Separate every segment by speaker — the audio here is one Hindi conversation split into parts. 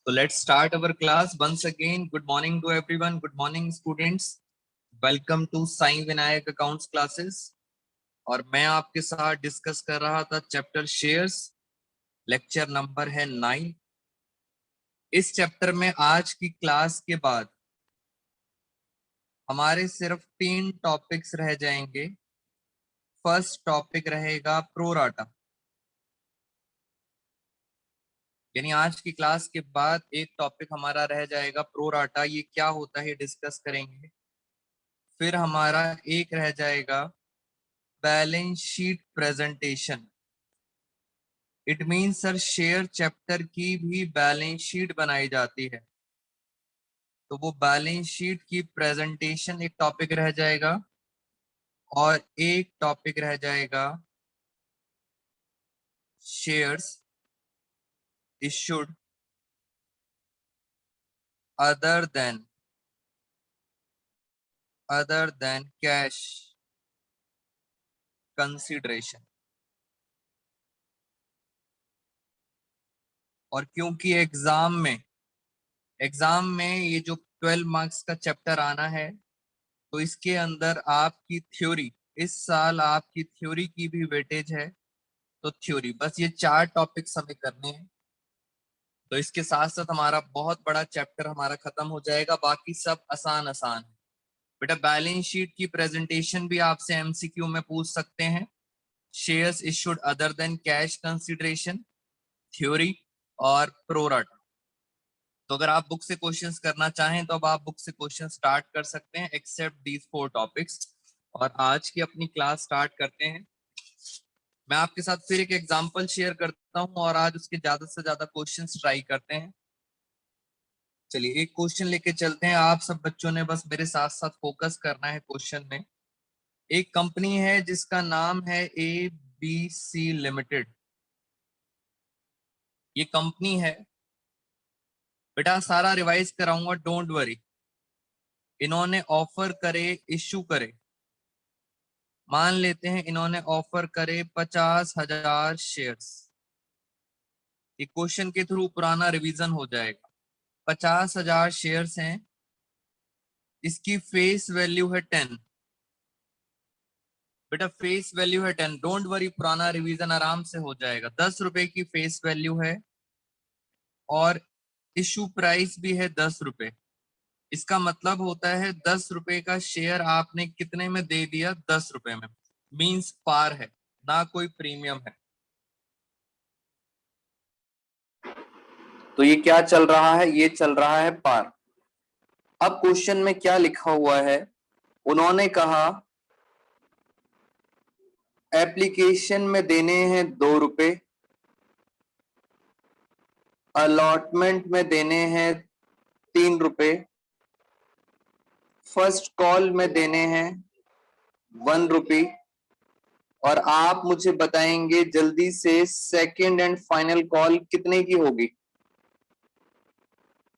Speaker 1: So let's start our class once again. Good morning to everyone. Good morning students. Welcome to Sai Vinayak accounts classes. और मैं आपके साथ डिस्कस कर रहा था चैप्टर शेयर्स। लेक्चर नंबर है 9। इस चैप्टर में आज की क्लास के बाद हमारे सिर्फ 3 टॉपिक्स रह जाएंगे। फर्स्ट टॉपिक रहेगा प्रोराटा, यानी आज की क्लास के बाद एक टॉपिक हमारा रह जाएगा प्रोराटा, ये क्या होता है डिस्कस करेंगे। फिर हमारा एक रह जाएगा balance sheet presentation. It mean sir share chapter की भी बैलेंस शीट बनाई जाती है, तो वो बैलेंस शीट की प्रेजेंटेशन एक टॉपिक रह जाएगा। और एक टॉपिक रह जाएगा shares issued other than cash consideration. और क्योंकि एग्जाम में ये जो 12 मार्क्स का चैप्टर आना है, तो इसके अंदर आपकी थ्योरी, इस साल आपकी थ्योरी की भी वेटेज है। तो थ्योरी बस ये 4 टॉपिक्स हमें करने हैं, तो इसके साथ साथ हमारा बहुत बड़ा चैप्टर हमारा खत्म हो जाएगा। बाकी सब आसान आसान है बेटा। बैलेंस शीट की प्रेजेंटेशन भी आपसे एमसीक्यू में पूछ सकते हैं। Shares issued other than cash consideration, theory और प्रोराटा। तो अगर आप बुक से क्वेश्चंस करना चाहें तो अब आप बुक से क्वेश्चन स्टार्ट कर सकते हैं, एक्सेप्ट दीज 4 टॉपिक्स। और आज की अपनी क्लास स्टार्ट करते हैं। मैं आपके साथ फिर एक एग्जांपल शेयर करता हूं और आज उसके ज्यादा से ज्यादा क्वेश्चंस ट्राई करते हैं। चलिए एक क्वेश्चन लेके चलते हैं। आप सब बच्चों ने बस मेरे साथ साथ फोकस करना है क्वेश्चन में। एक कंपनी है जिसका नाम है ABC लिमिटेड। ये कंपनी है बेटा, सारा रिवाइज कराऊंगा, डोंट वरी। इन्होंने ऑफर करे, इश्यू करे, मान लेते हैं इन्होंने ऑफर करे 50,000 शेयर्स। ये क्वेश्चन के थ्रू पुराना रिवीजन हो जाएगा। 50,000 शेयर्स हैं, इसकी फेस वैल्यू है 10। बेटा फेस वैल्यू है 10, डोंट वरी, पुराना रिवीजन आराम से हो जाएगा। 10 रुपए की फेस वैल्यू है और इशू प्राइस भी है 10 रुपए। इसका मतलब होता है 10 रुपए का शेयर आपने कितने में दे दिया? 10 रुपए में। मींस पार है, ना कोई प्रीमियम है। तो ये क्या चल रहा है? ये चल रहा है पार। अब क्वेश्चन में क्या लिखा हुआ है? उन्होंने कहा एप्लीकेशन में देने हैं 2 रुपए, अलॉटमेंट में देने हैं 3 रुपए, फर्स्ट कॉल में देने हैं 1 रुपी, और आप मुझे बताएंगे जल्दी से सेकंड एंड फाइनल कॉल कितने की होगी।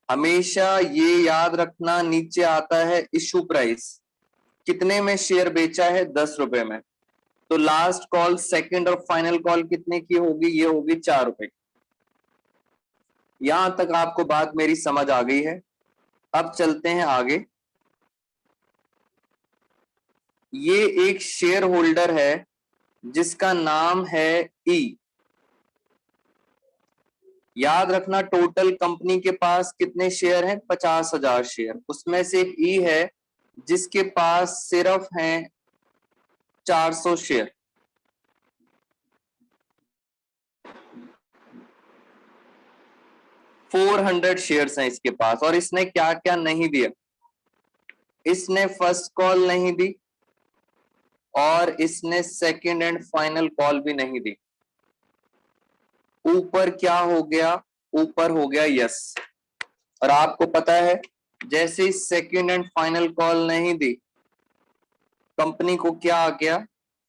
Speaker 1: हमेशा ये याद रखना, नीचे आता है इशू प्राइस, कितने में शेयर बेचा है? 10 रुपए में। तो लास्ट कॉल, सेकंड और फाइनल कॉल कितने की होगी? ये होगी 4 रुपए। यहां तक आपको बात मेरी समझ आ गई है। अब चलते हैं आगे। ये एक शेयर होल्डर है जिसका नाम है ई। याद रखना टोटल कंपनी के पास कितने शेयर हैं? 50,000 शेयर। उसमें से एक ई है जिसके पास सिर्फ हैं 400 शेयर। फोर 400 शेयर्स हैं इसके पास। और इसने क्या क्या नहीं दिया? इसने फर्स्ट कॉल नहीं दी और इसने सेकंड एंड फाइनल कॉल भी नहीं दी। ऊपर क्या हो गया? ऊपर हो गया यस। और आपको पता है जैसे ही सेकंड एंड फाइनल कॉल नहीं दी, कंपनी को क्या आ गया?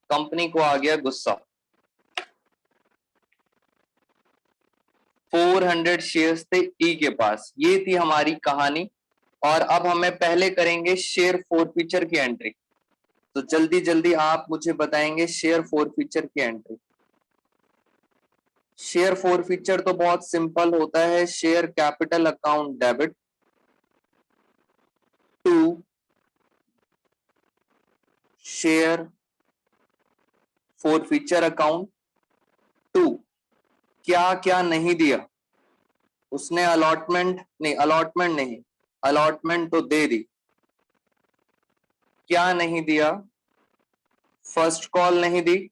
Speaker 1: कंपनी को आ गया गुस्सा। 400 शेयर्स थे ई के पास। ये थी हमारी कहानी। और अब हमें पहले करेंगे शेयर फोरफीचर की एंट्री। तो जल्दी जल्दी आप मुझे बताएंगे शेयर फोरफीचर की एंट्री। शेयर फॉरफीचर तो बहुत सिंपल होता है, share capital account debit to share forfeiture account to. क्या क्या नहीं दिया उसने, अलॉटमेंट नहीं, अलॉटमेंट तो दे दी, क्या नहीं दिया, फर्स्ट कॉल नहीं दी।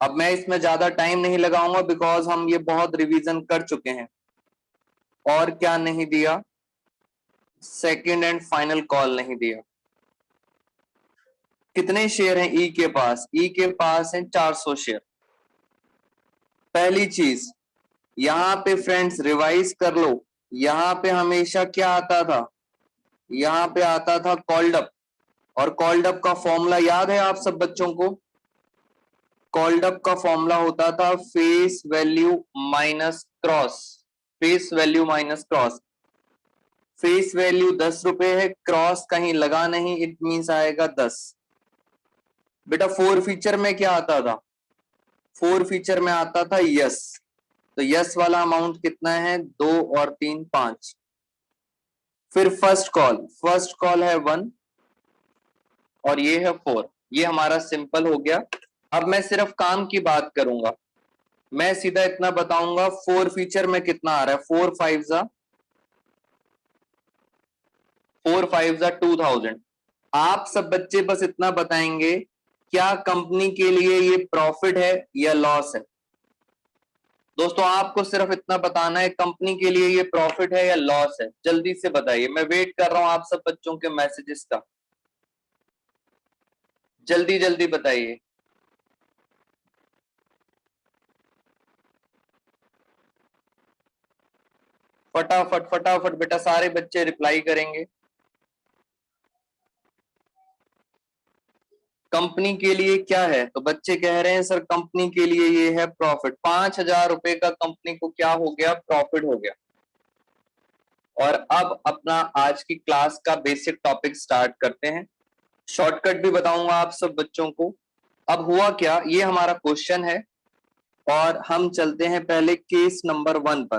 Speaker 1: अब मैं इसमें ज्यादा टाइम नहीं लगाऊंगा बिकॉज हम ये बहुत रिवीजन कर चुके हैं। और क्या नहीं दिया, सेकंड एंड फाइनल कॉल नहीं दिया। कितने शेयर हैं ई के पास, ई के पास हैं 400 शेयर। पहली चीज यहां पे फ्रेंड्स रिवाइज कर लो, यहां पे हमेशा क्या आता था, यहां पे आता था कॉल्ड अप। और कॉल्ड अप का फॉर्मूला याद है आप सब बच्चों को? कॉल्ड अप का फॉर्मूला होता था face value minus cross, face value minus cross. Face value 10 रुपए है, क्रॉस कहीं लगा नहीं, इट मींस आएगा 10। बेटा फोर फीचर में क्या आता था, फोर फीचर में आता था यस। तो यस वाला अमाउंट कितना है, 2 और 3 5। फिर फर्स्ट कॉल है 1 और ये है 4। ये हमारा सिंपल हो गया। अब मैं सिर्फ काम की बात करूंगा, मैं सीधा इतना बताऊंगा फोर फीचर में कितना आ रहा है। 4 5 जा 2000। आप सब बच्चे बस इतना बताएंगे क्या कंपनी के लिए ये प्रॉफिट है या लॉस है। दोस्तों आपको सिर्फ इतना बताना है कंपनी के लिए ये प्रॉफिट है या लॉस है। जल्दी से बताइए, मैं वेट कर रहा हूं आप सब बच्चों के मैसेजेस का। जल्दी जल्दी बताइए। फटाफट फटाफट बेटा, सारे बच्चे रिप्लाई करेंगे। कंपनी के लिए क्या है, तो बच्चे कह रहे हैं सर कंपनी के लिए ये है प्रॉफिट। 5,000 रुपए का कंपनी को क्या हो गया, प्रॉफिट हो गया। और अब अपना आज की क्लास का बेसिक टॉपिक स्टार्ट करते हैं। शॉर्टकट भी बताऊंगा आप सब बच्चों को। अब हुआ क्या, ये हमारा क्वेश्चन है और हम चलते हैं पहले केस नंबर 1 पर।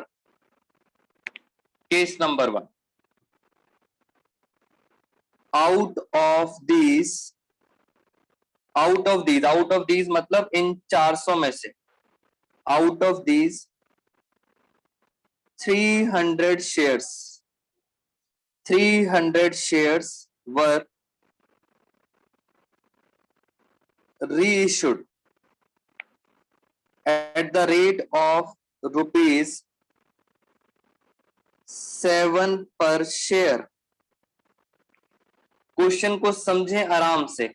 Speaker 1: Case number 1, out of these मतलब इन 400 में से, out of these 300 shares were reissued at the rate of rupees 7 per share। Question को समझें आराम से।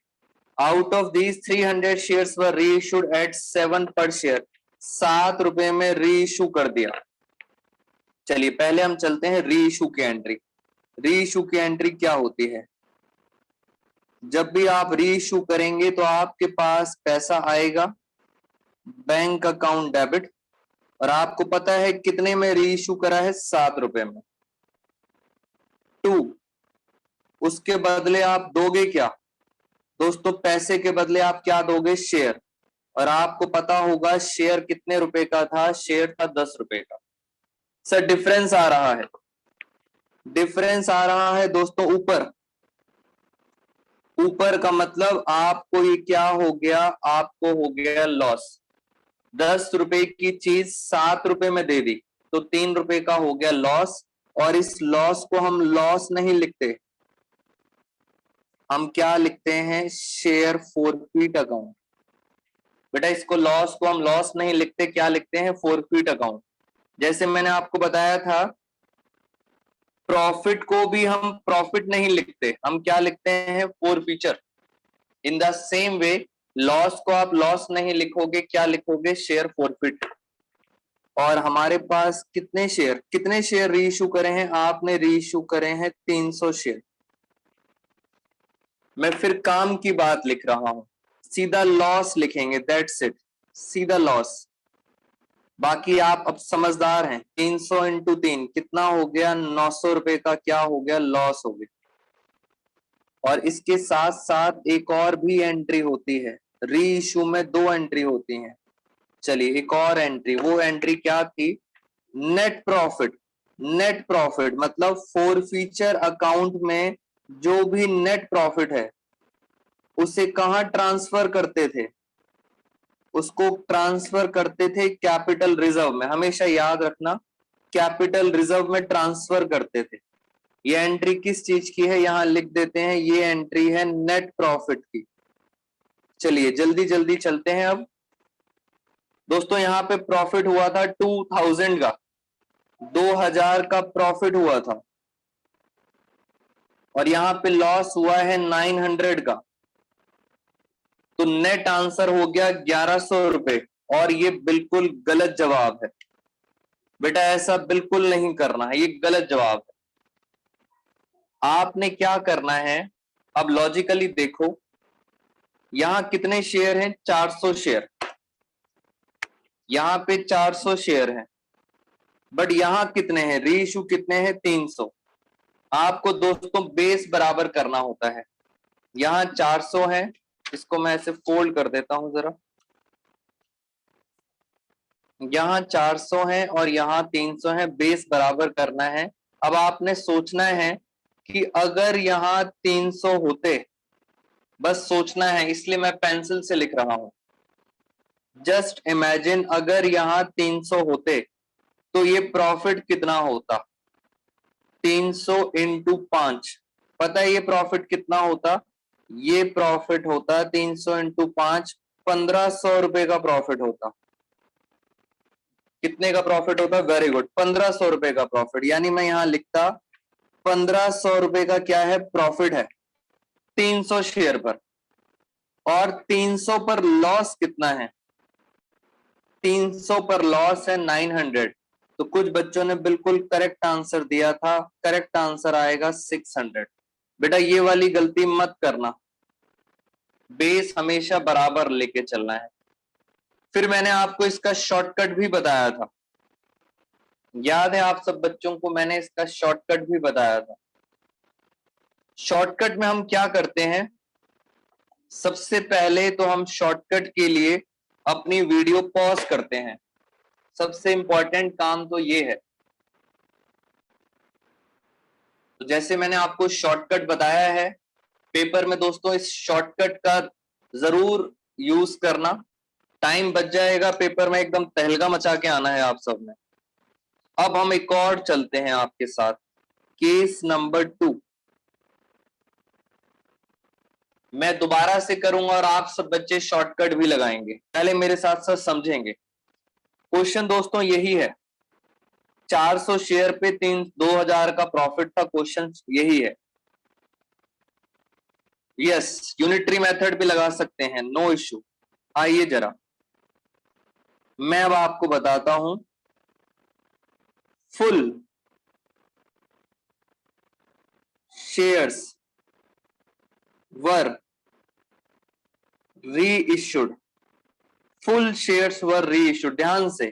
Speaker 1: Out of these 300 shares were reissued at 7 per share, 7 रुपए में रीइश्यू कर दिया। चलिए पहले हम चलते हैं रीइश्यू की एंट्री। रीइश्यू की एंट्री क्या होती है, जब भी आप रीइश्यू करेंगे तो आपके पास पैसा आएगा बैंक अकाउंट डेबिट, और आपको पता है कितने में रीइश्यू करा है, 7 रुपए में। 2, उसके बदले आप दोगे क्या दोस्तों, पैसे के बदले आप क्या दोगे, शेयर। और आपको पता होगा शेयर कितने रुपए का था, शेयर था 10 रुपए का। सर डिफरेंस आ रहा है, डिफरेंस आ रहा है दोस्तों ऊपर। ऊपर का मतलब आपको ये क्या हो गया, आपको हो गया लॉस। 10 रुपए की चीज 7 रुपए में दे दी तो 3 रुपए का हो गया लॉस। और इस लॉस को हम लॉस नहीं लिखते, हम क्या लिखते हैं, शेयर फॉरफीट अकाउंट। बेटा इसको लॉस को हम लॉस नहीं लिखते, क्या लिखते हैं, फॉरफीट अकाउंट। जैसे मैंने आपको बताया था प्रॉफिट को भी हम प्रॉफिट नहीं लिखते, हम क्या लिखते हैं, forfeiture. In the same way loss को आप लॉस नहीं लिखोगे, क्या लिखोगे, शेयर फॉरफिट। और हमारे पास कितने शेयर रीइश्यू करे हैं, आपने रीइश्यू करे हैं 300 शेयर। मैं फिर काम की बात लिख रहा हूं, सीधा लॉस लिखेंगे, दैट्स इट, सीधा लॉस। बाकी आप अब समझदार हैं, 300 इंटू 3 कितना हो गया, 900 रुपए का क्या हो गया, लॉस हो गया। और इसके साथ साथ एक और भी एंट्री होती है, री इशू में 2 एंट्री होती हैं। चलिए एक और एंट्री, वो एंट्री क्या थी? Net profit. नेट प्रॉफिट मतलब फोरफीचर अकाउंट में जो भी नेट प्रॉफिट है उसे कहां ट्रांसफर करते थे? उसको ट्रांसफर करते थे कैपिटल रिजर्व में। हमेशा याद रखना, कैपिटल रिजर्व में ट्रांसफर करते थे। ये एंट्री किस चीज की है यहां लिख देते हैं, ये एंट्री है नेट प्रॉफिट की। चलिए जल्दी जल्दी चलते हैं। अब दोस्तों यहाँ पे प्रॉफिट हुआ था 2000 का, 2000 का प्रॉफिट हुआ था, और यहां पे लॉस हुआ है 900 का। तो नेट आंसर हो गया 1100 रुपए, और ये बिल्कुल गलत जवाब है बेटा, ऐसा बिल्कुल नहीं करना है, ये गलत जवाब है। आपने क्या करना है, अब लॉजिकली देखो, यहां कितने शेयर हैं? 400 शेयर। यहां पे 400 शेयर हैं, बट यहां कितने हैं? रीइश्यू कितने हैं? 300। आपको दोस्तों बेस बराबर करना होता है। यहां 400 है, इसको मैं ऐसे फोल्ड कर देता हूं जरा। यहां 400 है और यहां 300 है, बेस बराबर करना है। अब आपने सोचना है कि अगर यहां 300 होते, बस सोचना है, इसलिए मैं पेंसिल से लिख रहा हूं। जस्ट इमेजिन अगर यहां 300 होते तो ये प्रॉफिट कितना होता? 300 इंटू 5, पता है ये प्रॉफिट कितना होता? ये प्रॉफिट होता 300 इंटू 5, 1500 रुपए का प्रॉफिट होता। कितने का प्रॉफिट होता? वेरी गुड, 1500 रुपए का प्रॉफिट। यानी मैं यहां लिखता 1500 रुपए का क्या है? प्रॉफिट है 300 शेयर पर। और 300 पर लॉस कितना है? 300 पर लॉस है 900। तो कुछ बच्चों ने बिल्कुल करेक्ट आंसर दिया था, करेक्ट आंसर आएगा 600। बेटा ये वाली गलती मत करना, बेस हमेशा बराबर लेके चलना है। फिर मैंने आपको इसका शॉर्टकट भी बताया था, याद है आप सब बच्चों को? मैंने इसका शॉर्टकट भी बताया था। शॉर्टकट में हम क्या करते हैं, सबसे पहले तो हम शॉर्टकट के लिए अपनी वीडियो पॉज करते हैं। सबसे इंपॉर्टेंट काम तो ये है। तो जैसे मैंने आपको शॉर्टकट बताया है पेपर में, दोस्तों इस शॉर्टकट का जरूर यूज करना, टाइम बच जाएगा पेपर में, एकदम तहलका मचा के आना है आप सब ने। अब हम एक और चलते हैं आपके साथ, केस नंबर 2। मैं दोबारा से करूंगा और आप सब बच्चे शॉर्टकट भी लगाएंगे, पहले मेरे साथ साथ समझेंगे। क्वेश्चन दोस्तों यही है, 400 शेयर पे 2000 का प्रॉफिट था, क्वेश्चन यही है। यस, यूनिटरी मेथड भी लगा सकते हैं, नो इश्यू। आइए जरा मैं अब आपको बताता हूं, फुल शेयर्स वर रीइश्यूड, फुल शेयर्स वर रीइश्यूड, ध्यान से,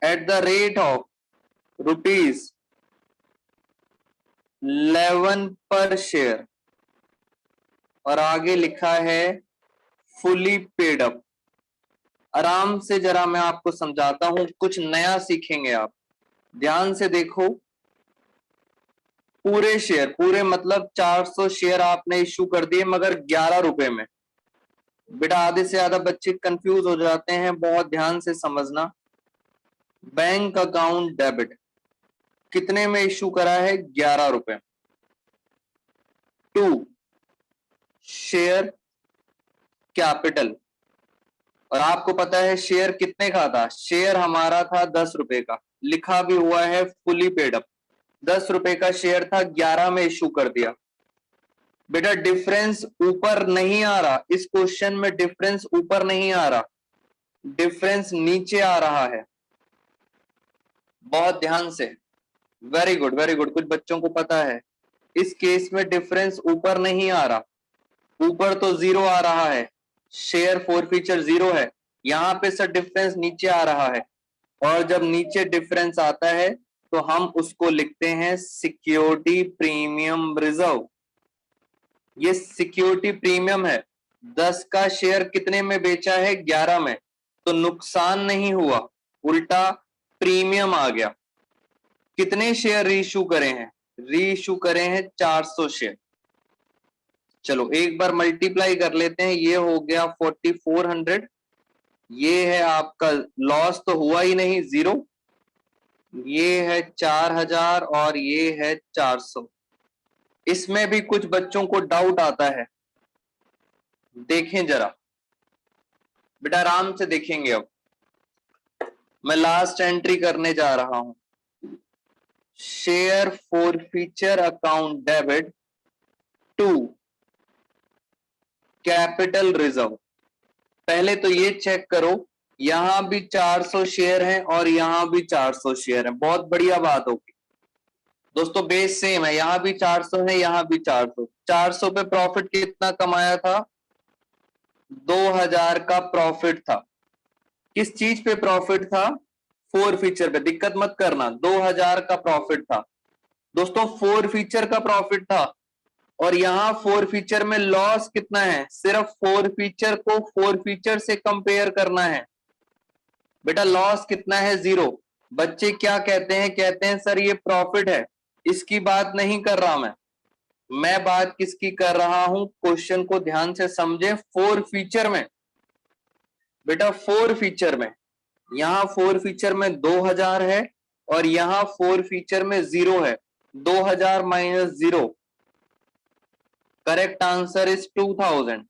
Speaker 1: एट द रेट ऑफ ₹11 पर शेयर, और आगे लिखा है फुली पेड अप। आराम से जरा मैं आपको समझाता हूं, कुछ नया सीखेंगे आप, ध्यान से देखो। पूरे शेयर, पूरे मतलब 400 शेयर आपने इश्यू कर दिए, मगर 11 रुपए में। बेटा आधे से ज्यादा बच्चे कंफ्यूज हो जाते हैं, बहुत ध्यान से समझना। बैंक अकाउंट डेबिट कितने में इश्यू करा है? 11 रुपए। टू शेयर कैपिटल, और आपको पता है शेयर कितने का था? शेयर हमारा था 10 रुपए का, लिखा भी हुआ है फुली पेड अप। 10 रुपए का शेयर था, 11 में इश्यू कर दिया। बेटा डिफरेंस ऊपर नहीं आ रहा, इस क्वेश्चन में डिफरेंस ऊपर नहीं आ रहा, डिफरेंस नीचे आ रहा है, बहुत ध्यान से। वेरी गुड वेरी गुड, कुछ बच्चों को पता है। इस केस में डिफरेंस ऊपर नहीं आ रहा, ऊपर तो जीरो आ रहा है, शेयर फॉरफीचर जीरो है। यहां पे सर डिफरेंस नीचे आ रहा है, और जब नीचे डिफरेंस आता है तो हम उसको लिखते हैं सिक्योरिटी प्रीमियम रिजर्व। ये सिक्योरिटी प्रीमियम है। 10 का शेयर कितने में बेचा है? 11 में। तो नुकसान नहीं हुआ, उल्टा प्रीमियम आ गया। कितने शेयर रीइश्यू करे हैं? रीइश्यू करे हैं 400 शेयर। चलो एक बार मल्टीप्लाई कर लेते हैं, ये हो गया 4400, ये है आपका लॉस तो हुआ ही नहीं, 0, ये है 4000 और ये है 400। इसमें भी कुछ बच्चों को डाउट आता है, देखें जरा बेटा, आराम से देखेंगे। अब मैं लास्ट एंट्री करने जा रहा हूं, share forfeiture account debit to capital reserve. पहले तो ये चेक करो, यहां भी 400 शेयर हैं और यहां भी 400 शेयर हैं, बहुत बढ़िया बात होगी दोस्तों, बेस सेम है, यहां भी 400 है, यहां भी 400। 400 पे प्रॉफिट कितना कमाया था? 2000 का प्रॉफिट था। किस चीज पे प्रॉफिट था? फोर फीचर पे, दिक्कत मत करना, 2000 का प्रॉफिट था दोस्तों, फोर फीचर का प्रॉफिट था। और यहां फोर फीचर में लॉस कितना है? सिर्फ फोर फीचर को फोर फीचर से कंपेयर करना है बेटा, लॉस कितना है? 0। बच्चे क्या कहते हैं? कहते हैं सर ये प्रॉफिट है, इसकी बात नहीं कर रहा मैं बात किसकी कर रहा हूं? क्वेश्चन को ध्यान से समझें। फोर फीचर में बेटा, फोर फीचर में, यहां फोर फीचर में 2000 है और यहां फोर फीचर में 0 है। 2000 minus 0, correct answer is 2000।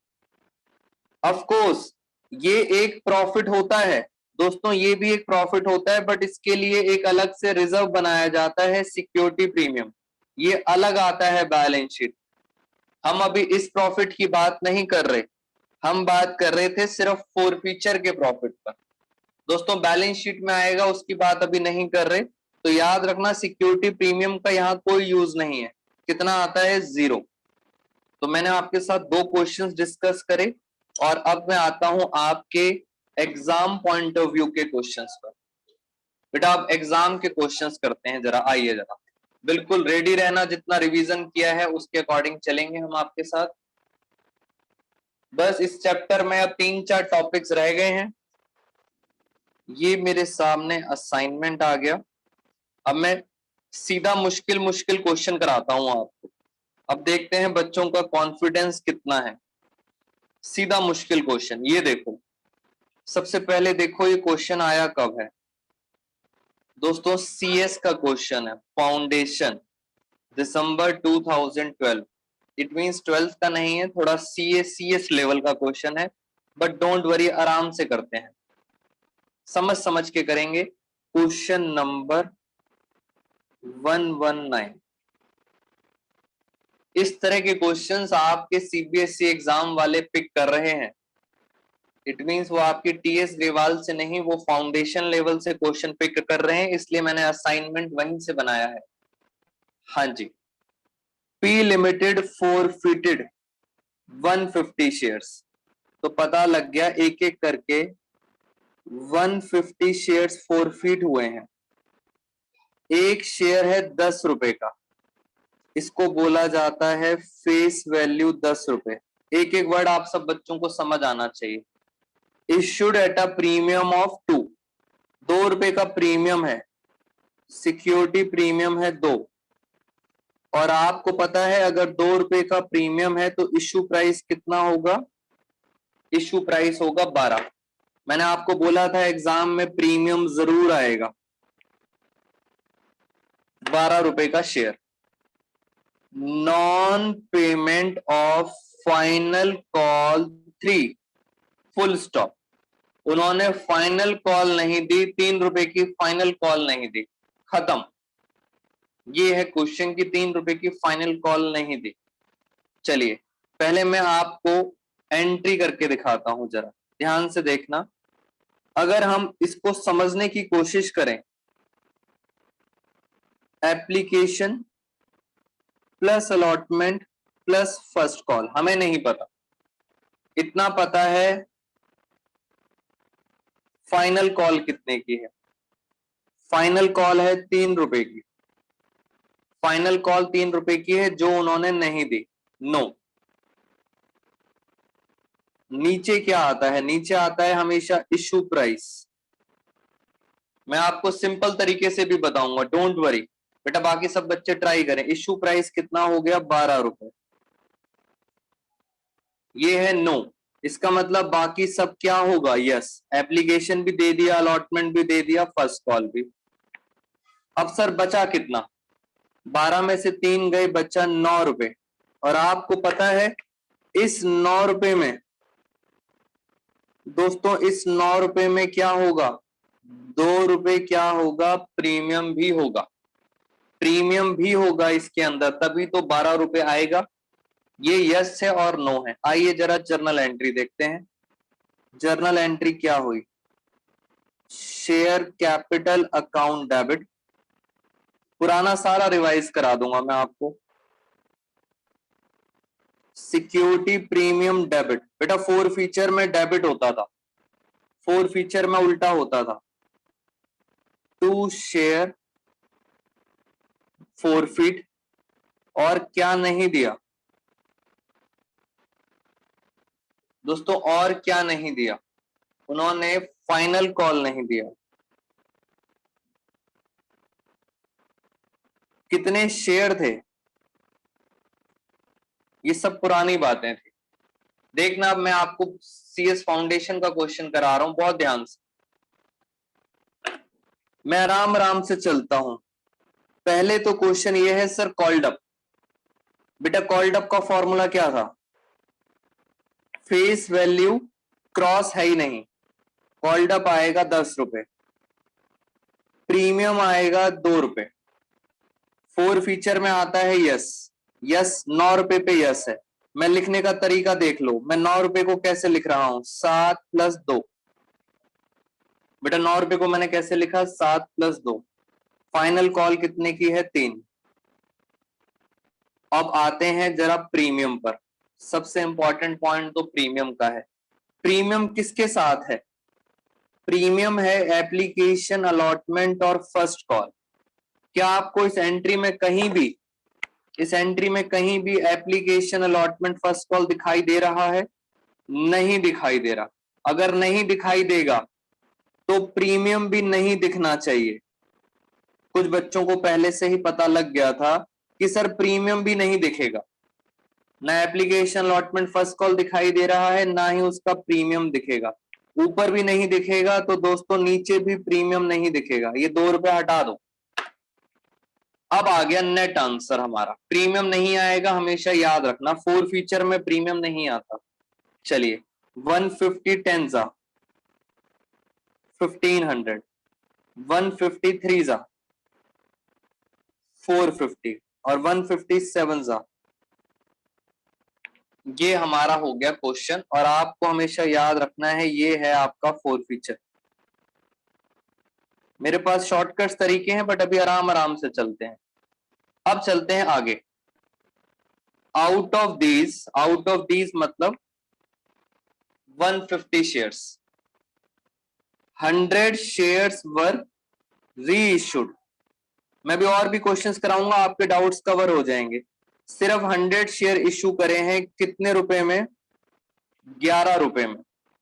Speaker 1: Of course ये एक प्रॉफिट होता है दोस्तों, ये भी एक प्रॉफिट होता है, बट इसके लिए एक अलग से रिजर्व बनाया जाता है, सिक्योरिटी प्रीमियम, ये अलग आता है बैलेंस शीट। हम अभी इस प्रॉफिट की बात नहीं कर रहे, हम बात कर रहे थे सिर्फ फोर फीचर के प्रॉफिट पर दोस्तों, बैलेंस शीट में आएगा उसकी बात अभी नहीं कर रहे। तो याद रखना सिक्योरिटी प्रीमियम का यहाँ कोई यूज नहीं है। कितना आता है? 0। तो मैंने आपके साथ दो क्वेश्चंस डिस्कस करे और अब मैं आता हूं आपके एग्जाम पॉइंट ऑफ व्यू के क्वेश्चंस पर। बेटा आप एग्जाम के क्वेश्चंस करते हैं, जरा आइए, जरा बिल्कुल रेडी रहना, जितना रिवीजन किया है उसके अकॉर्डिंग चलेंगे हम आपके साथ। बस इस चैप्टर में अब 3-4 टॉपिक्स रह गए हैं। ये मेरे सामने असाइनमेंट आ गया, अब मैं सीधा मुश्किल मुश्किल क्वेश्चन कराता हूं आपको। अब देखते हैं बच्चों का कॉन्फिडेंस कितना है। सीधा मुश्किल क्वेश्चन, ये देखो, सबसे पहले देखो ये क्वेश्चन आया कब है दोस्तों, सीएस का क्वेश्चन है, foundation, December 2012। It means 12th का नहीं है, थोड़ा सीएस लेवल का क्वेश्चन है, बट डोंट वरी, आराम से करते हैं, समझ समझ के करेंगे। Question number 119। इस तरह के क्वेश्चंस आपके सीबीएसई एग्जाम वाले पिक कर रहे हैं। इट मींस वो आपकी टीएस ग्रेवाल से नहीं, वो फाउंडेशन लेवल से क्वेश्चन पिक कर रहे हैं, इसलिए मैंने असाइनमेंट वहीं से बनाया है। हाँ जी, पी लिमिटेड फॉरफिटेड 150 शेयर्स, तो पता लग गया एक एक करके 150 शेयर्स फॉरफिट हुए हैं। एक शेयर है 10 रुपए का, इसको बोला जाता है फेस वैल्यू 10 रुपए। एक एक वर्ड आप सब बच्चों को समझ आना चाहिए। Issued at a premium of 2, 2 रुपए का प्रीमियम है, सिक्योरिटी प्रीमियम है 2, और आपको पता है अगर 2 रुपए का प्रीमियम है तो इश्यू प्राइस कितना होगा? इश्यू प्राइस होगा 12। मैंने आपको बोला था एग्जाम में प्रीमियम जरूर आएगा। 12 रुपए का share. Non payment of final call 3, full stop. उन्होंने फाइनल कॉल नहीं दी, 3 रुपए की फाइनल कॉल नहीं दी, खत्म। ये है क्वेश्चन की 3 रुपए की फाइनल कॉल नहीं दी। चलिए पहले मैं आपको एंट्री करके दिखाता हूं, जरा ध्यान से देखना। अगर हम इसको समझने की कोशिश करें, application plus allotment plus first call, हमें नहीं पता, इतना पता है फाइनल कॉल कितने की है। फाइनल कॉल है 3 रुपए की, फाइनल कॉल 3 रुपए की है जो उन्होंने नहीं दी, नो। नीचे क्या आता है? नीचे आता है हमेशा इशू प्राइस। मैं आपको सिंपल तरीके से भी बताऊंगा, डोंट वरी बेटा, बाकी सब बच्चे ट्राई करें। इशू प्राइस कितना हो गया? 12 रुपए। ये है नो, इसका मतलब बाकी सब क्या होगा? यस। एप्लीकेशन भी दे दिया, अलॉटमेंट भी दे दिया, फर्स्ट कॉल भी। अब सर बचा कितना? 12 में से 3 गए, बचा 9 रुपए। और आपको पता है इस 9 रुपए में दोस्तों, इस 9 रुपए में क्या होगा? 2 रुपए क्या होगा? प्रीमियम भी होगा। प्रीमियम भी होगा इसके अंदर, तभी तो 12 रुपए आएगा। ये यस है और नो है। आइए जरा जर्नल एंट्री देखते हैं। जर्नल एंट्री क्या हुई? Share capital account debit. पुराना सारा रिवाइज करा दूंगा मैं आपको। सिक्योरिटी प्रीमियम डेबिट, बेटा फोर फीचर में डेबिट होता था, फोर फीचर में उल्टा होता था। टू शेयर फोरफिट, और क्या नहीं दिया दोस्तों? और क्या नहीं दिया? उन्होंने फाइनल कॉल नहीं दिया। कितने शेयर थे? ये सब पुरानी बातें थी। देखना, अब मैं आपको सीएस फाउंडेशन का क्वेश्चन करा रहा हूं, बहुत ध्यान से। मैं आराम आराम से चलता हूं। पहले तो क्वेश्चन ये है सर, कॉल्ड अप। बेटा कॉल्ड अप का फॉर्मूला क्या था? फेस वैल्यू क्रॉस है ही नहीं, कॉल्ड अप आएगा 10 रुपए, प्रीमियम आएगा 2 रुपए, फोर फीचर में आता है यस। यस 9 रुपए पे यस है। मैं लिखने का तरीका देख लो, मैं 9 रुपए को कैसे लिख रहा हूं? 7 + 2। बेटा 9 रुपए को मैंने कैसे लिखा? 7 + 2। फाइनल कॉल कितने की है? 3। अब आते हैं जरा प्रीमियम पर। सबसे इंपॉर्टेंट पॉइंट तो प्रीमियम का है। प्रीमियम किसके साथ है? प्रीमियम है एप्लीकेशन अलॉटमेंट और फर्स्ट कॉल। क्या आपको इस एंट्री में कहीं भी, इस एंट्री में कहीं भी एप्लीकेशन अलॉटमेंट फर्स्ट कॉल दिखाई दे रहा है? नहीं दिखाई दे रहा। अगर नहीं दिखाई देगा तो प्रीमियम भी नहीं दिखना चाहिए। कुछ बच्चों को पहले से ही पता लग गया था कि सर प्रीमियम भी नहीं दिखेगा, ना एप्लीकेशन अलॉटमेंट फर्स्ट कॉल दिखाई दे रहा है, ना ही उसका प्रीमियम दिखेगा। ऊपर भी नहीं दिखेगा तो दोस्तों नीचे भी प्रीमियम नहीं दिखेगा। ये 2 रुपए हटा दो। अब आ गया नेट आंसर हमारा। प्रीमियम नहीं आएगा, हमेशा याद रखना, फोर फीचर में प्रीमियम नहीं आता। चलिए 150 10 जा 1500, 153 जा 450, और 157 जा। ये हमारा हो गया क्वेश्चन, और आपको हमेशा याद रखना है ये है आपका फोर फीचर। मेरे पास शॉर्टकट्स तरीके हैं, बट अभी आराम आराम से चलते हैं। अब चलते हैं आगे। आउट ऑफ दीज मतलब 150 शेयर्स, 100 शेयर्स वर री इशूड। मैं भी और भी क्वेश्चंस कराऊंगा, आपके डाउट्स कवर हो जाएंगे। सिर्फ 100 शेयर इशू करे हैं, कितने रुपए में? 11 रुपए में।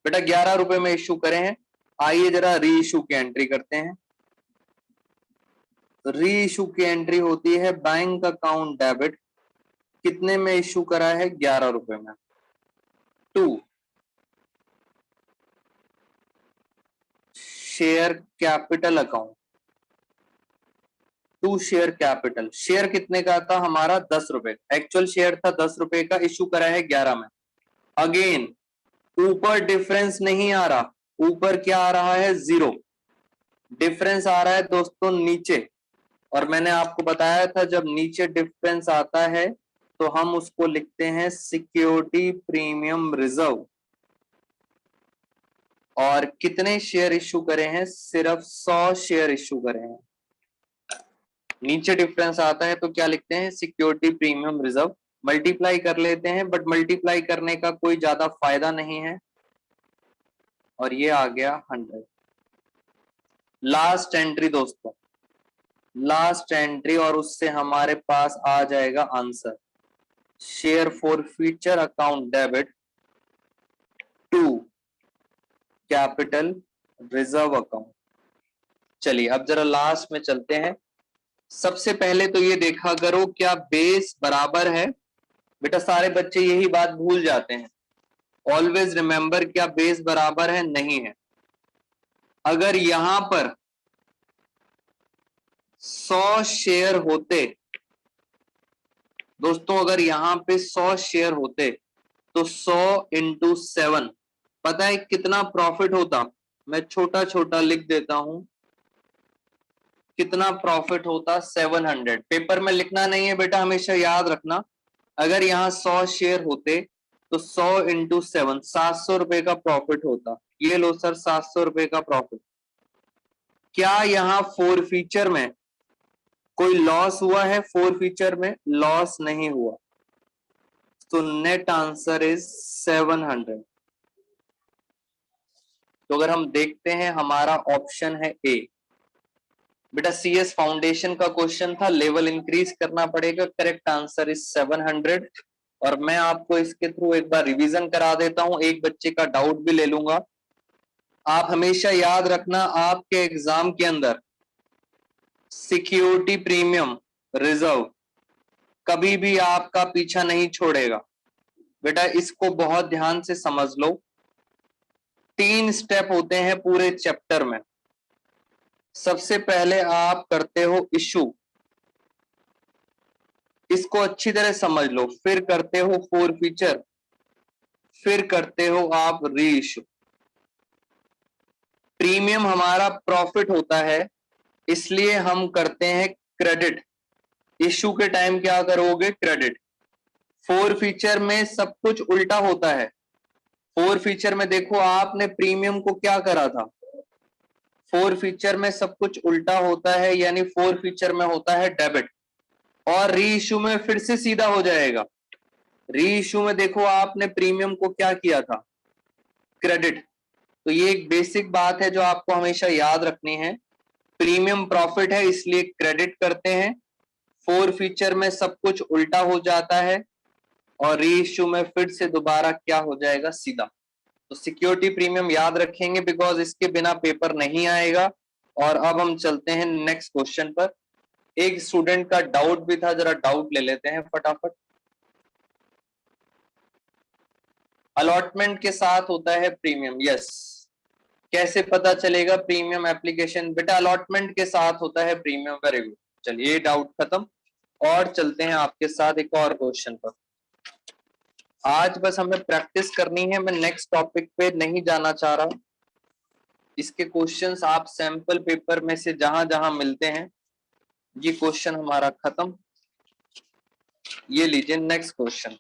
Speaker 1: बेटा 11 रुपए में इशू करे हैं। आइए जरा री इशू की एंट्री करते हैं। री इशू की एंट्री होती है बैंक अकाउंट डेबिट। कितने में इशू करा है? 11 रुपए में। 2 share capital account, 2 share capital. Share कितने का था हमारा? 10 रुपए। एक्चुअल शेयर था 10 रुपए का, इशू करा है 11 में। अगेन ऊपर डिफरेंस नहीं आ रहा, ऊपर क्या आ रहा है? 0। डिफरेंस आ रहा है दोस्तों नीचे, और मैंने आपको बताया था जब नीचे डिफरेंस आता है तो हम उसको लिखते हैं सिक्योरिटी प्रीमियम रिजर्व। और कितने शेयर इशू करे हैं? सिर्फ 100 शेयर इशू करे हैं। नीचे डिफरेंस आता है तो क्या लिखते हैं? Security premium reserve. मल्टीप्लाई कर लेते हैं, बट मल्टीप्लाई करने का कोई ज्यादा फायदा नहीं है। और ये आ गया 100। लास्ट एंट्री दोस्तों, लास्ट एंट्री, और उससे हमारे पास आ जाएगा answer. Share forfeiture account debit to capital reserve account. चलिए अब जरा लास्ट में चलते हैं। सबसे पहले तो ये देखा करो क्या बेस बराबर है। बेटा सारे बच्चे यही बात भूल जाते हैं। ऑलवेज रिमेंबर क्या बेस बराबर है, नहीं है। अगर यहां पर 100 शेयर होते दोस्तों, अगर यहां पे 100 शेयर होते तो 100 इंटू 7 पता है कितना प्रॉफिट होता। मैं छोटा छोटा लिख देता हूं, कितना प्रॉफिट होता 700। पेपर में लिखना नहीं है बेटा, हमेशा याद रखना। अगर यहाँ 100 शेयर होते तो 100 इंटू 7 700 रुपए का प्रॉफिट होता। ये लो सर 700 रुपए का प्रॉफिट। क्या यहाँ फोर फीचर में कोई लॉस हुआ है? फोर फीचर में लॉस नहीं हुआ, तो नेट आंसर इज 700। तो अगर हम देखते हैं हमारा ऑप्शन है ए। बेटा सीएस फाउंडेशन का क्वेश्चन था, लेवल इंक्रीज करना पड़ेगा। Correct answer is 700। और मैं आपको इसके थ्रू एक बार रिवीजन करा देता हूं, एक बच्चे का डाउट भी ले लूंगा। आप हमेशा याद रखना, आपके एग्जाम के अंदर सिक्योरिटी प्रीमियम रिजर्व कभी भी आपका पीछा नहीं छोड़ेगा। बेटा इसको बहुत ध्यान से समझ लो। 3 स्टेप होते हैं पूरे चैप्टर में। सबसे पहले आप करते हो इशू, इसको अच्छी तरह समझ लो। फिर करते हो फोर फीचर, फिर करते हो आप री इशू। प्रीमियम हमारा प्रॉफिट होता है, इसलिए हम करते हैं क्रेडिट। इशू के टाइम क्या करोगे? क्रेडिट। फोर फीचर में सब कुछ उल्टा होता है। फोर फीचर में देखो आपने प्रीमियम को क्या करा था, फोर फीचर में सब कुछ उल्टा होता है, यानी फोर फीचर में होता है डेबिट, और री इशू में फिर से सीधा हो जाएगा। री इशू में देखो आपने प्रीमियम को क्या किया था? क्रेडिट। तो ये एक बेसिक बात है जो आपको हमेशा याद रखनी है। प्रीमियम प्रॉफिट है इसलिए क्रेडिट करते हैं, फोर फीचर में सब कुछ उल्टा हो जाता है, और री इशू में फिर से दोबारा क्या हो जाएगा? सीधा। तो सिक्योरिटी प्रीमियम याद रखेंगे, बिकॉज इसके बिना पेपर नहीं आएगा। और अब हम चलते हैं नेक्स्ट क्वेश्चन पर। एक स्टूडेंट का डाउट भी था, जरा डाउट ले लेते हैं फटाफट। अलॉटमेंट के साथ होता है प्रीमियम, यस। कैसे पता चलेगा प्रीमियम एप्लीकेशन? बेटा अलॉटमेंट के साथ होता है प्रीमियम। Very good. चलिए ये डाउट खत्म, और चलते हैं आपके साथ एक और क्वेश्चन पर। आज बस हमें प्रैक्टिस करनी है, मैं नेक्स्ट टॉपिक पे नहीं जाना चाह रहा। इसके क्वेश्चंस आप सैंपल पेपर में से जहां जहां मिलते हैं, ये क्वेश्चन हमारा खत्म। ये लीजिए नेक्स्ट क्वेश्चन।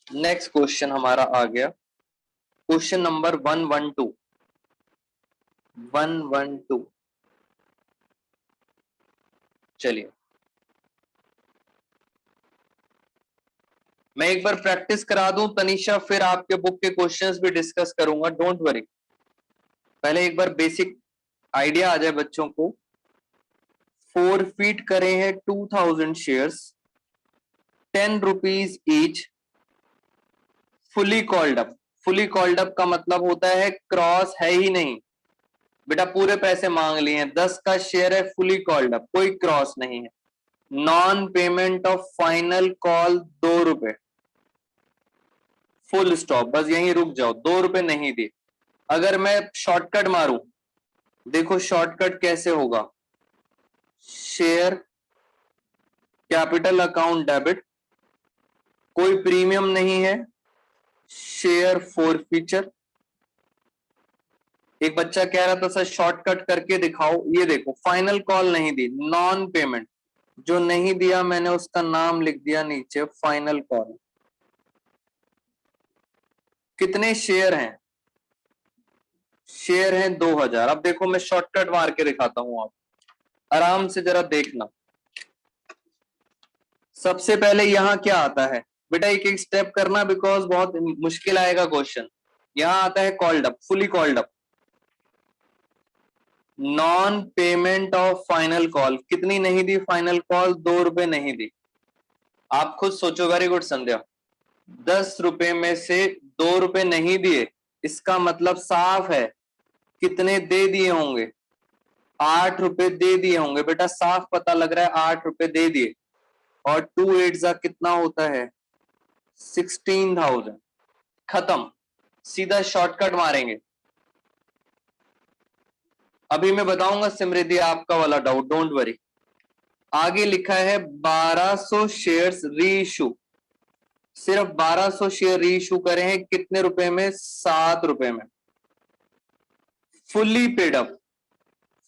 Speaker 1: नेक्स्ट क्वेश्चन हमारा आ गया, क्वेश्चन नंबर 112। 112। चलिए मैं एक बार प्रैक्टिस करा दूं तनिषा, फिर आपके बुक के क्वेश्चंस भी डिस्कस करूंगा, डोंट वरी। पहले एक बार बेसिक आइडिया आ जाए बच्चों को। फीट करे हैं 2000 shares, 10 rupees each, fully called up. Fully called up का मतलब होता है क्रॉस है ही नहीं। बेटा पूरे पैसे मांग लिए हैं, 10 का शेयर है, फुली कॉल्ड अप, कोई क्रॉस नहीं है। Non payment of final call 2 रुपए, फुल स्टॉप, बस यहीं रुक जाओ, 2 रुपए नहीं दिए। अगर मैं शॉर्टकट मारूं, देखो शॉर्टकट कैसे होगा। शेयर कैपिटल अकाउंट डेबिट, कोई प्रीमियम नहीं है, शेयर फोर फीचर। एक बच्चा कह रहा था सर शॉर्टकट करके दिखाओ, ये देखो फाइनल कॉल नहीं दी, नॉन पेमेंट, जो नहीं दिया मैंने उसका नाम लिख दिया नीचे, फाइनल कॉल। कितने शेयर हैं? शेयर हैं 2000। अब देखो मैं शॉर्टकट मार के दिखाता हूं, आप आराम से जरा देखना। सबसे पहले यहां क्या आता है? बेटा एक एक स्टेप करना, बिकॉज बहुत मुश्किल आएगा क्वेश्चन। यहां आता है called up, fully called up. Non payment of final call, कितनी नहीं दी फाइनल कॉल? 2 रुपए नहीं दी। आप खुद सोचो, वेरी गुड संध्या। ₹10 में से ₹2 नहीं दिए, इसका मतलब साफ है कितने दे दिए होंगे, ₹8 दे दिए होंगे। बेटा साफ पता लग रहा है ₹8 दे दिए, और 2 8 जा कितना होता है 16,000। खत्म, सीधा शॉर्टकट मारेंगे। अभी मैं बताऊंगा समृद्धि आपका वाला डाउट, डोंट वरी। आगे लिखा है 1200 शेयर्स री इशू, सिर्फ 1200 शेयर री इशू करे हैं, कितने रुपए में, ₹7 में। Fully paid up,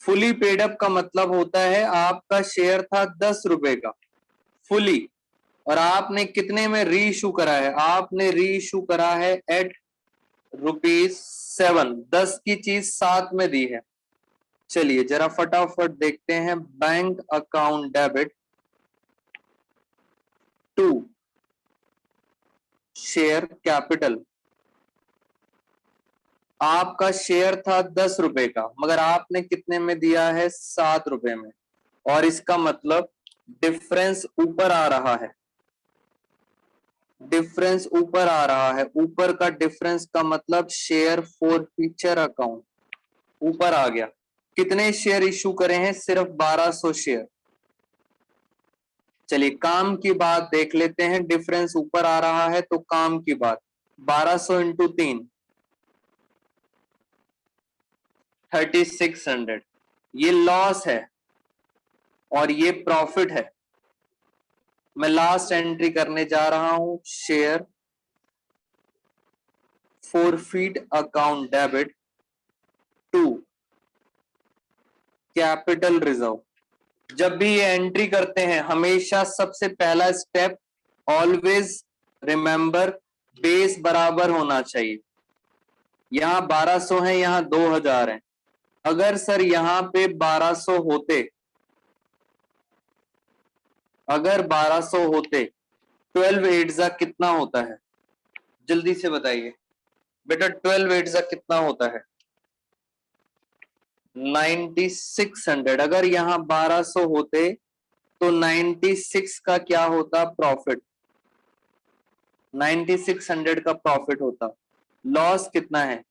Speaker 1: fully paid up का मतलब होता है आपका शेयर था ₹10 का फुली, और आपने कितने में री इशू करा है, आपने री इशू करा है एट ₹7। 10 की चीज 7 में दी है। चलिए जरा फटाफट देखते हैं। Bank account debit to share capital, आपका शेयर था ₹10 का, मगर आपने कितने में दिया है, ₹7 में, और इसका मतलब डिफरेंस ऊपर आ रहा है, डिफरेंस ऊपर आ रहा है। ऊपर का डिफरेंस का मतलब शेयर फॉरफीचर अकाउंट ऊपर आ गया। कितने शेयर इशू करे हैं, सिर्फ 1200 शेयर। चलिए काम की बात देख लेते हैं, डिफरेंस ऊपर आ रहा है तो काम की बात, 1200 इंटू 3 3600, ये लॉस है और ये प्रॉफिट है। मैं लास्ट एंट्री करने जा रहा हूं, share forfeit account debit to capital reserve. जब भी ये एंट्री करते हैं हमेशा सबसे पहला स्टेप ऑलवेज रिमेंबर बेस बराबर होना चाहिए। यहां 1200 है, यहां 2000 है। अगर सर यहां पे 1200 होते, अगर 1200 होते 12 8 जा कितना होता है, जल्दी से बताइए बेटा, 12 8 जा कितना होता है, 9600। अगर यहां 1200 होते तो 96 का क्या होता, प्रॉफिट, 9600 का प्रॉफिट होता। लॉस कितना है,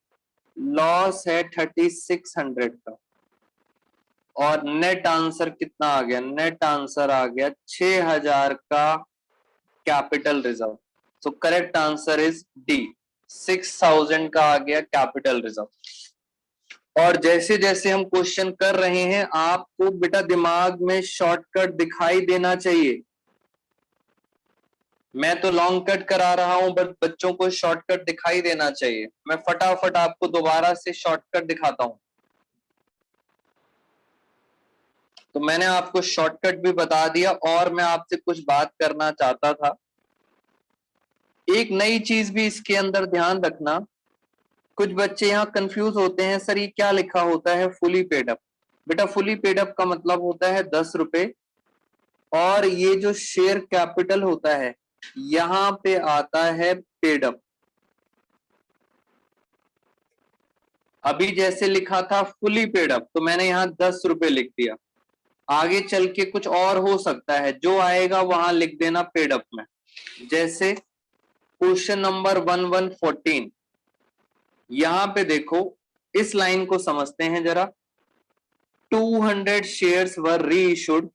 Speaker 1: लॉस है 3600 का, और नेट आंसर कितना आ गया, नेट आंसर आ गया 6000 का capital reserve. So correct answer is D, 6000 का आ गया कैपिटल रिजर्व। और जैसे जैसे हम क्वेश्चन कर रहे हैं आपको बेटा दिमाग में शॉर्टकट दिखाई देना चाहिए। मैं तो लॉन्ग कट करा रहा हूं बट बच्चों को शॉर्टकट दिखाई देना चाहिए। मैं फटाफट आपको दोबारा से शॉर्टकट दिखाता हूं। तो मैंने आपको शॉर्टकट भी बता दिया, और मैं आपसे कुछ बात करना चाहता था। एक नई चीज भी इसके अंदर ध्यान रखना, कुछ बच्चे यहाँ कंफ्यूज होते हैं, सर ये क्या लिखा होता है फुली पेड अप। बेटा फुली पेड अप का मतलब होता है ₹10, और ये जो शेयर कैपिटल होता है यहां पे आता है पेड अप। अभी जैसे लिखा था फुली पेड अप तो मैंने यहाँ ₹10 लिख दिया, आगे चल के कुछ और हो सकता है, जो आएगा वहां लिख देना पेड अप में। जैसे क्वेश्चन नंबर 1114, यहां पे देखो, इस लाइन को समझते हैं जरा। 200 शेयर्स वर री इशूड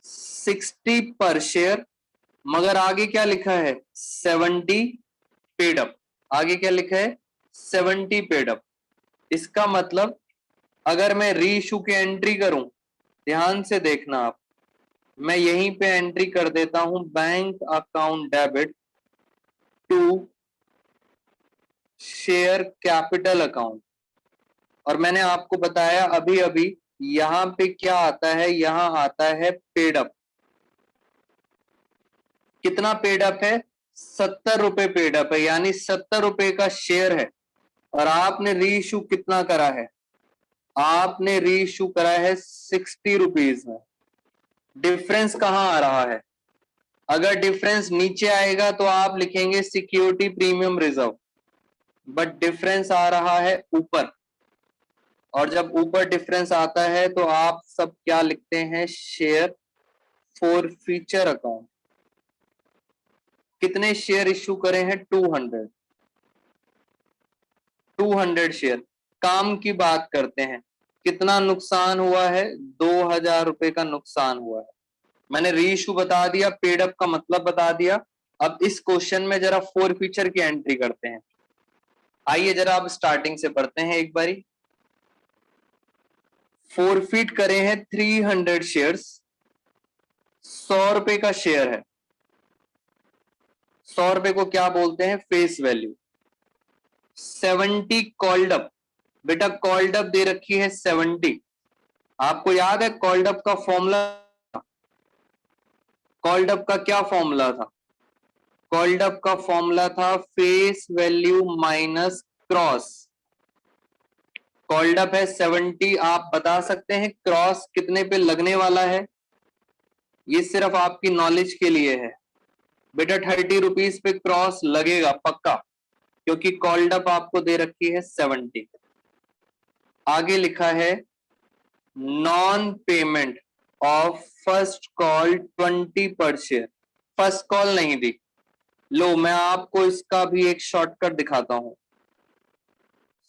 Speaker 1: 60 पर शेयर, मगर आगे क्या लिखा है, 70 पेड अप। आगे क्या लिखा है, 70 पेड अप। इसका मतलब अगर मैं री इशू की एंट्री करूं, ध्यान से देखना आप, मैं यहीं पे एंट्री कर देता हूं, bank account debit to share capital account, और मैंने आपको बताया अभी अभी यहां पे क्या आता है, यहां आता है पेड अप। कितना पेड अप है, ₹70 पेड अप है, यानी ₹70 का शेयर है, और आपने री इशू कितना करा है, आपने री इशू करा है ₹60 में। डिफरेंस कहां आ रहा है, अगर डिफरेंस नीचे आएगा तो आप लिखेंगे security premium reserve, but difference आ रहा है ऊपर, और जब ऊपर डिफरेंस आता है तो आप सब क्या लिखते हैं, शेयर फॉर फ्यूचर अकाउंट। कितने शेयर इश्यू करे हैं? 200 शेयर। काम की बात करते हैं, कितना नुकसान हुआ है? 2000 रुपए का नुकसान हुआ है। मैंने री इशू बता दिया, पेड अप का मतलब बता दिया। अब इस क्वेश्चन में जरा फोर फीचर की एंट्री करते हैं। आइए जरा आप स्टार्टिंग से पढ़ते हैं एक बारी। फोरफीट करे हैं 300 शेयर्स, 100 रुपए का शेयर है। 100 रुपए को क्या बोलते हैं? Face value. 70 called up. बेटा कॉल्ड अप दे रखी है 70। आपको याद है कॉल्ड अप का फॉर्मूला? कॉल्ड अप का क्या फॉर्मूला था? कॉल्ड अप का फॉर्मूला था face value minus cross. Called up है 70, आप बता सकते हैं क्रॉस कितने पे लगने वाला है? ये सिर्फ आपकी नॉलेज के लिए है बेटा। 30 रुपीज पे क्रॉस लगेगा पक्का, क्योंकि कॉल्ड अप आपको दे रखी है 70। आगे लिखा है non payment of first call 20 पर शेयर। फर्स्ट कॉल नहीं दी। लो मैं आपको इसका भी एक शॉर्टकट दिखाता हूं।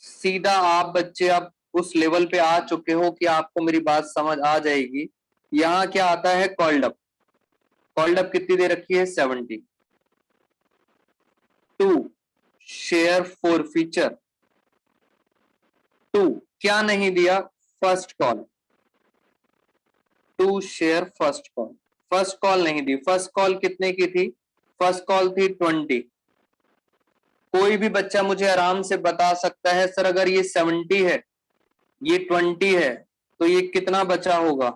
Speaker 1: सीधा आप बच्चे अब उस लेवल पे आ चुके हो कि आपको मेरी बात समझ आ जाएगी। यहां क्या आता है? Called up. कॉल्ड अप कितनी दे रखी है? 70। 2 शेयर फॉर फीचर। 2 क्या नहीं दिया? First call. 2 share first call. First call नहीं दी। फर्स्ट कॉल कितने की थी? फर्स्ट कॉल थी 20। कोई भी बच्चा मुझे आराम से बता सकता है सर अगर ये 70 है, ये 20 है, तो ये कितना बचा होगा?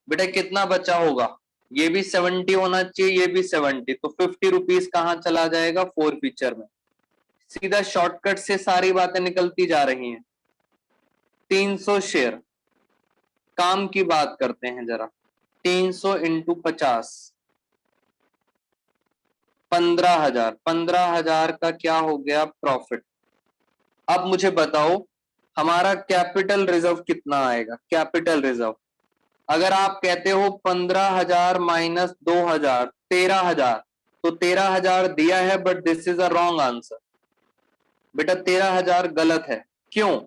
Speaker 1: बेटा कितना बचा होगा? ये भी 70 होना चाहिए, ये भी 70, तो 50 रुपीज कहां चला जाएगा? फोर फीचर में। सीधा शॉर्टकट से सारी बातें निकलती जा रही हैं। 300 शेयर। काम की बात करते हैं जरा। 300 इंटू 50, 15,000। 15,000 का क्या हो गया? प्रॉफिट। अब मुझे बताओ हमारा कैपिटल रिजर्व कितना आएगा? कैपिटल रिजर्व अगर आप कहते हो 15,000 माइनस 2,000, 13,000, तो 13,000 दिया है, but this is a wrong answer. बेटा 13,000 गलत है। क्यों?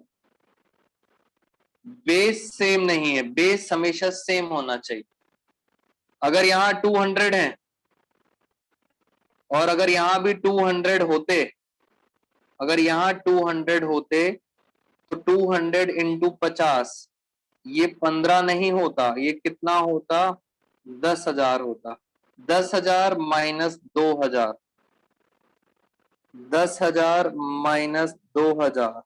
Speaker 1: बेस सेम नहीं है। बेस हमेशा सेम होना चाहिए। अगर यहां 200 है और अगर यहां भी 200 होते, अगर यहां 200 होते तो 200 इंटू 50, ये 15 नहीं होता, ये कितना होता? 10,000 होता। 10,000 minus 2,000, 10,000 minus 2,000।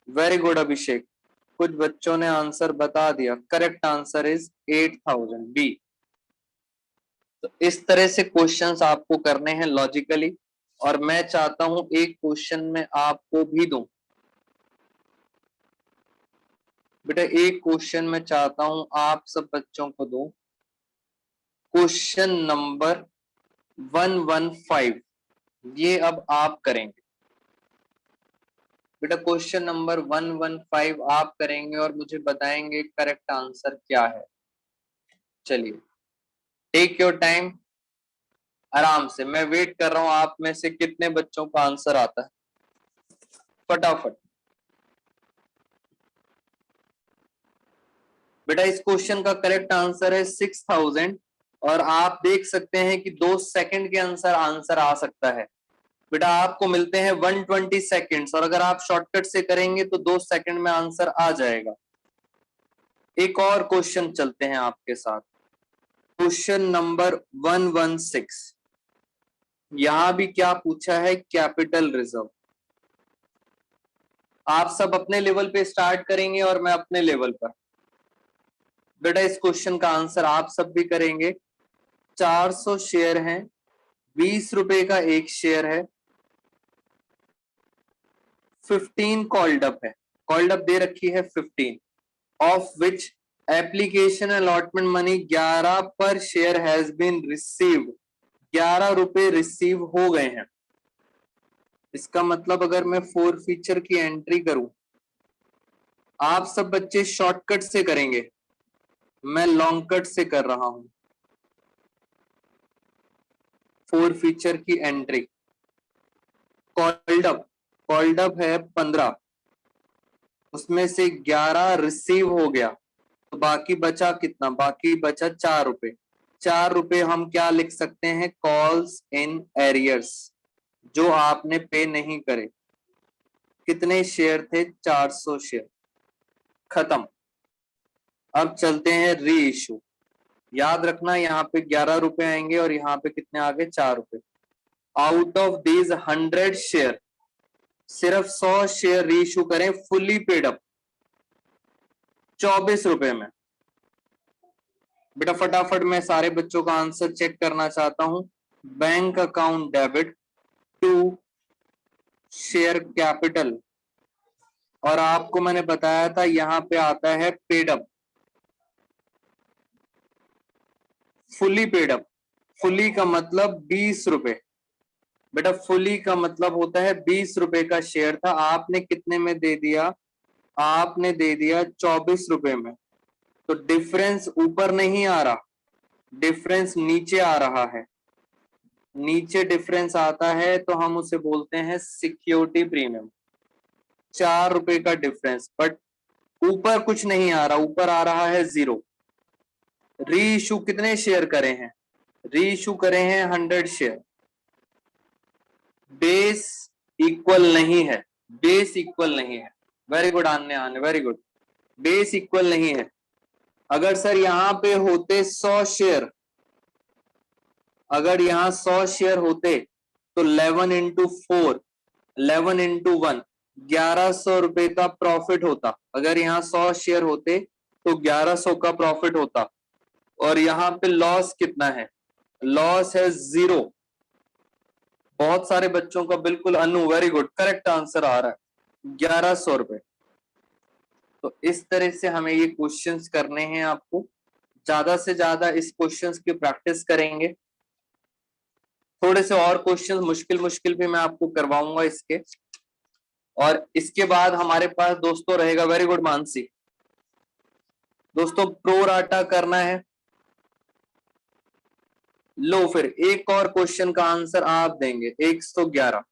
Speaker 1: Very good Abhishek, कुछ बच्चों ने आंसर बता दिया। Correct answer is 8,000 B. तो इस तरह से क्वेश्चंस आपको करने हैं लॉजिकली, और मैं चाहता हूं एक क्वेश्चन में आपको भी दूं। बेटा एक क्वेश्चन में चाहता हूं आप सब बच्चों को दूं। क्वेश्चन नंबर 115 ये अब आप करेंगे। बेटा क्वेश्चन नंबर 115 आप करेंगे और मुझे बताएंगे करेक्ट आंसर क्या है। चलिए टेक योर टाइम, आराम से। मैं वेट कर रहा हूं आप में से कितने बच्चों का आंसर आता है। फटाफट। बेटा इस क्वेश्चन का करेक्ट आंसर है 6,000, और आप देख सकते हैं कि 2 सेकंड के अंदर आंसर आ सकता है। बेटा आपको मिलते हैं 120 सेकंड्स, और अगर आप शॉर्टकट से करेंगे तो 2 सेकंड में आंसर आ जाएगा। एक और क्वेश्चन चलते हैं आपके साथ। Question number 116। यहां भी क्या पूछा है? Capital reserve. आप सब अपने लेवल पे स्टार्ट करेंगे और मैं अपने लेवल पर। बेटा इस क्वेश्चन का आंसर आप सब भी करेंगे। 400 शेयर हैं, 20 रुपए का एक शेयर है, 15 कॉल्ड अप है। कॉल्ड अप दे रखी है 15, of which application allotment money 11 पर शेयर हैज बीन रिसीव्ड। 11 रुपए रिसीव हो गए हैं। इसका मतलब अगर मैं फोर फीचर की एंट्री करूं, आप सब बच्चे शॉर्टकट से करेंगे, मैं लॉन्ग कट से कर रहा हूं। फोर फीचर की एंट्री। कॉल्ड अप है 15, उसमें से 11 रिसीव हो गया, तो बाकी बचा कितना? बाकी बचा 4 रुपए। 4 रुपए हम क्या लिख सकते हैं? कॉल्स इन एरियर्स, जो आपने पे नहीं करे। कितने शेयर थे? 400 शेयर। खत्म। अब चलते हैं री इशू। याद रखना यहाँ पे 11 रुपए आएंगे और यहाँ पे कितने आ गए? 4 रुपए। आउट ऑफ दीज 100 शेयर सिर्फ 100 शेयर री इशू करें फुली पेड अप 24 रुपए में। बेटा फटाफट मैं सारे बच्चों का आंसर चेक करना चाहता हूं। Bank account debit to share capital, और आपको मैंने बताया था यहां पे आता है paid up, fully paid up. Fully का मतलब 20 रुपए। बेटा फुली का मतलब होता है 20 रुपए का शेयर था, आपने कितने में दे दिया? आपने दे दिया 24 रुपए में। तो डिफरेंस ऊपर नहीं आ रहा, डिफरेंस नीचे आ रहा है। नीचे डिफरेंस आता है तो हम उसे बोलते हैं सिक्योरिटी प्रीमियम। 4 रुपए का डिफरेंस, बट ऊपर कुछ नहीं आ रहा, ऊपर आ रहा है 0। री इशू कितने शेयर करे हैं? री इशू करे हैं 100 शेयर। बेस इक्वल नहीं है, बेस इक्वल नहीं है। वेरी गुड आने वेरी गुड। बेस इक्वल नहीं है। अगर सर यहां पे होते 100 शेयर, अगर यहां 100 शेयर होते तो 11 इंटू 4, 11 इंटू 1, 1100 रुपए का प्रॉफिट होता। अगर यहाँ 100 शेयर होते तो 1100 का प्रॉफिट होता। और यहाँ पे लॉस कितना है? लॉस है 0। बहुत सारे बच्चों का बिल्कुल अनु वेरी गुड करेक्ट आंसर आ रहा है 1100 रुपए। तो इस तरह से हमें ये क्वेश्चंस करने हैं। आपको ज्यादा से ज्यादा इस क्वेश्चंस की प्रैक्टिस करेंगे। थोड़े से और क्वेश्चंस मुश्किल मुश्किल भी मैं आपको करवाऊंगा इसके। और इसके बाद हमारे पास दोस्तों रहेगा, वेरी गुड मानसी, दोस्तों प्रो राटा करना है। लो फिर एक और क्वेश्चन का आंसर आप देंगे 111।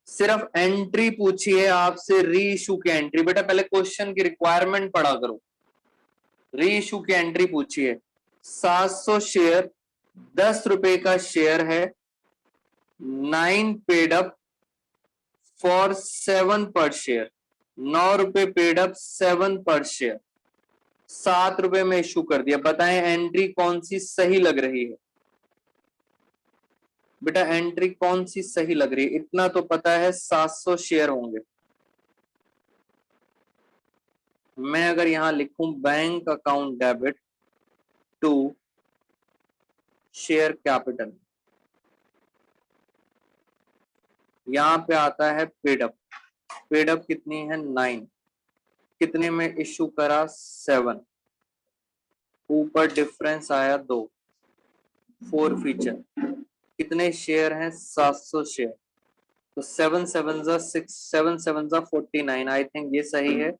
Speaker 1: सिर्फ एंट्री पूछी है आपसे, री इशू की एंट्री। बेटा पहले क्वेश्चन की रिक्वायरमेंट पढ़ा करो। री इशू की एंट्री पूछी है। 700 शेयर 10 रुपए का शेयर है, 9 पेड अप फॉर 7 पर शेयर। 9 रुपए पेड अप 7 पर शेयर, 7 रुपए में इशू कर दिया। बताएं एंट्री कौन सी सही लग रही है? बेटा एंट्री कौन सी सही लग रही है? इतना तो पता है 700 शेयर होंगे। मैं अगर यहां लिखूं bank account debit to share capital, यहां पे आता है पेड अप। पेड अप कितनी है? 9। कितने में इशू करा? 7। ऊपर डिफरेंस आया 2। 4 फीचर। कितने शेयर हैं? 700 शेयर। तो 7 7 जा 6, 7 7 जा 49। आई थिंक ये सही है।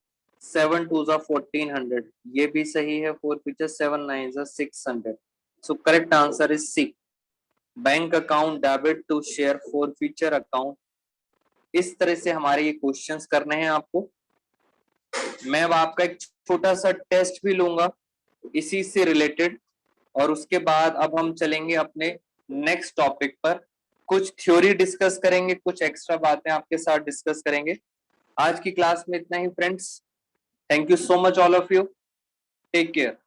Speaker 1: 7 2 जा 1400, ये भी सही है। 4 फीचर 7 9 जा 600। So correct answer is C, bank account debit to share 4 feature account. इस तरह से हमारे ये क्वेश्चंस करने हैं आपको। मैं अब आपका एक छोटा सा टेस्ट भी लूंगा इसी से रिलेटेड, और उसके बाद अब हम चलेंगे अपने नेक्स्ट टॉपिक पर। कुछ थ्योरी डिस्कस करेंगे, कुछ एक्स्ट्रा बातें आपके साथ डिस्कस करेंगे। आज की क्लास में इतना ही friends. Thank you so much all of you, take care.